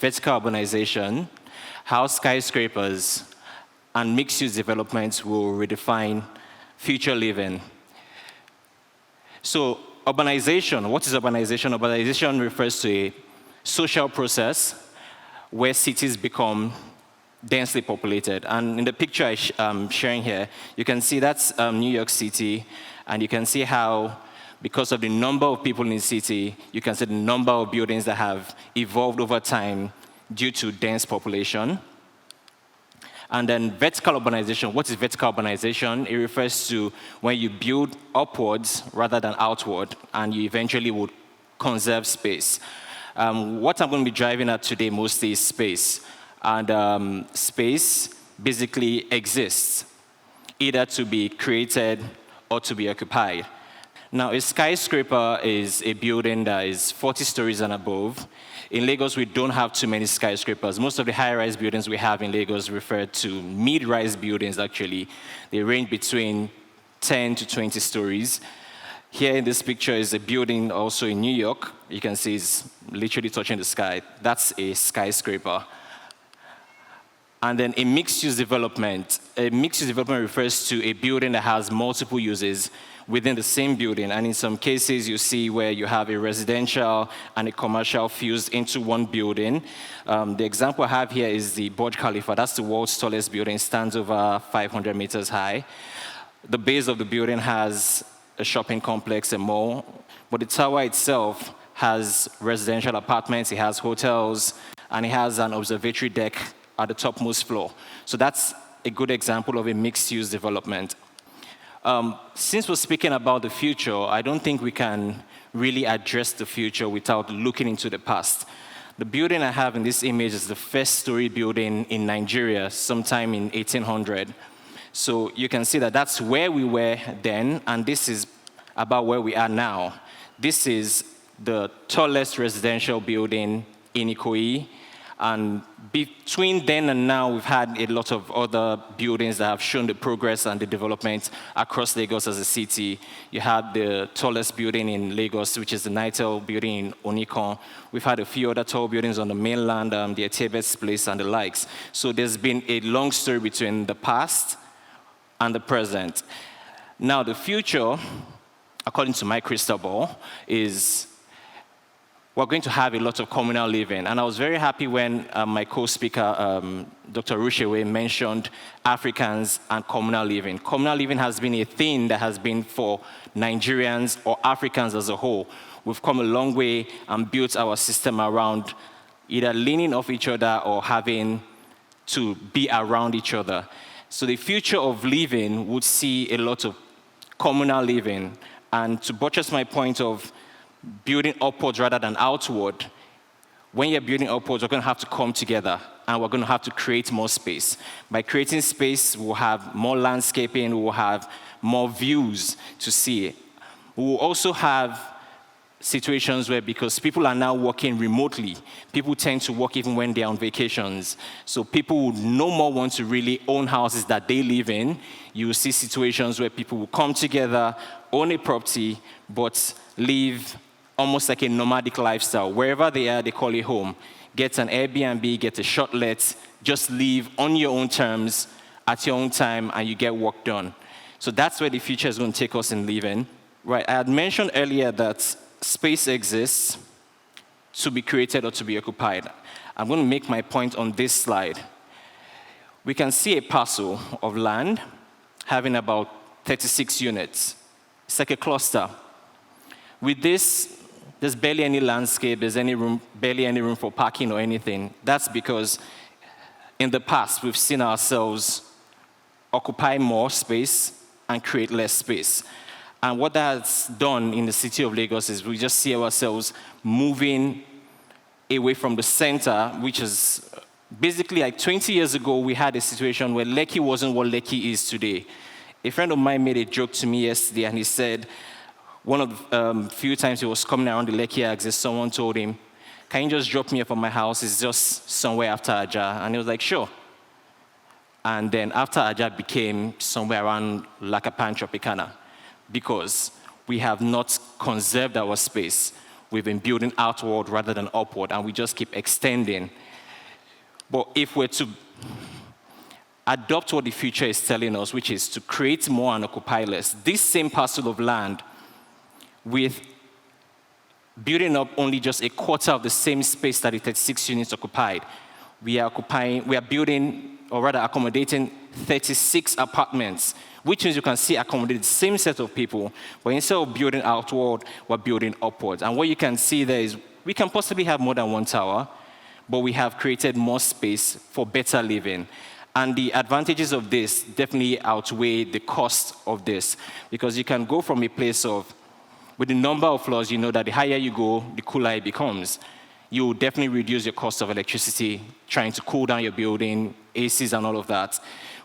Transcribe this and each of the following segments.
vertical urbanization, how skyscrapers and mixed-use developments will redefine future living. So urbanization, what is urbanization? Urbanization refers to a social process where cities become densely populated. And in the picture I'm sharing here, you can see that's New York City, and you can see how, because of the number of people in the city, you can see the number of buildings that have evolved over time due to dense population. And then vertical urbanization. What is vertical urbanization? It refers to when you build upwards rather than outward, and you eventually would conserve space. What I'm going to be driving at today mostly is space. And space basically exists, either to be created or to be occupied. Now, a skyscraper is a building that is 40 stories and above. In Lagos, we don't have too many skyscrapers. Most of the high-rise buildings we have in Lagos refer to mid-rise buildings, actually. They range between 10 to 20 stories. Here in this picture is a building also in New York. You can see it's literally touching the sky. That's a skyscraper. And then a mixed-use development. A mixed-use development refers to a building that has multiple uses within the same building. And in some cases, you see where you have a residential and a commercial fused into one building. The example I have here is the Burj Khalifa. That's the world's tallest building, stands over 500 meters high. The base of the building has a shopping complex, a mall, but the tower itself has residential apartments, it has hotels, and it has an observatory deck at the topmost floor. So that's a good example of a mixed-use development. Since we're speaking about the future, I don't think we can really address the future without looking into the past. The building I have in this image is the first-story building in Nigeria, sometime in 1800. So you can see that that's where we were then, and this is about where we are now. This is the tallest residential building in Ikoyi. And between then and now, we've had a lot of other buildings that have shown the progress and the development across Lagos as a city. You had the tallest building in Lagos, which is the Nitel building in Onikan. We've had a few other tall buildings on the mainland, the Etebes Place and the likes. So there's been a long story between the past and the present. Now, the future, according to my crystal ball, is we're going to have a lot of communal living. And I was very happy when my co-speaker, Dr. Rushewe, mentioned Africans and communal living. Communal living has been a thing that has been for Nigerians or Africans as a whole. We've come a long way and built our system around either leaning off each other or having to be around each other. So the future of living would see a lot of communal living. And to buttress my point of building upwards rather than outward, when you're building upwards, we're going to have to come together and we're going to have to create more space. By creating space, we'll have more landscaping, we'll have more views to see. We'll also have situations where, because people are now working remotely, people tend to work even when they're on vacations. So people would no more want to really own houses that they live in. You will see situations where people will come together, own a property, but live almost like a nomadic lifestyle. Wherever they are, they call it home. Get an Airbnb, get a short let, just live on your own terms, at your own time, and you get work done. So that's where the future is going to take us in living. Right, I had mentioned earlier that space exists to be created or to be occupied. I'm going to make my point on this slide. We can see a parcel of land having about 36 units. It's like a cluster. With this, there's barely any landscape, barely any room for parking or anything. That's because in the past, we've seen ourselves occupy more space and create less space. And what that's done in the city of Lagos is we just see ourselves moving away from the center, which is basically like 20 years ago, we had a situation where Lekki wasn't what Lekki is today. A friend of mine made a joke to me yesterday, and he said, one of the few times he was coming around the Lekki axis, someone told him, "Can you just drop me off at my house? It's just somewhere after Aja." And he was like, "Sure." And then after Aja became somewhere around Lakapan Tropicana, because we have not conserved our space. We've been building outward rather than upward, and we just keep extending. But if we're to adopt what the future is telling us, which is to create more and occupy less, this same parcel of land with building up only just a quarter of the same space that the 36 units occupied, we are building, or rather accommodating 36 apartments, which means you can see accommodate the same set of people, but instead of building outward, we're building upwards. And what you can see there is we can possibly have more than one tower, but we have created more space for better living. And the advantages of this definitely outweigh the cost of this, because you can go from a place of, with the number of floors, you know that the higher you go, the cooler it becomes. You will definitely reduce your cost of electricity, trying to cool down your building, ACs and all of that.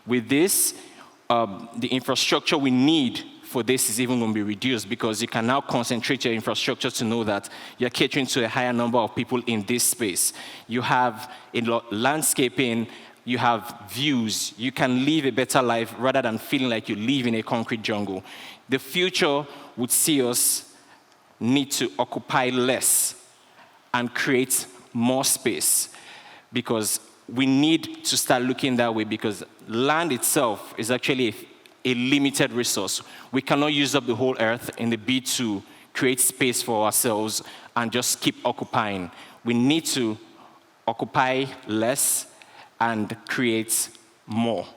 With this, the infrastructure we need for this is even going to be reduced, because you can now concentrate your infrastructure to know that you're catering to a higher number of people in this space. You have landscaping, you have views, you can live a better life rather than feeling like you live in a concrete jungle. The future would see us need to occupy less and create more space, because we need to start looking that way, because land itself is actually a limited resource. We cannot use up the whole earth in the bid to create space for ourselves and just keep occupying. We need to occupy less and create more.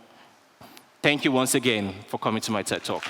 Thank you once again for coming to my TED Talk.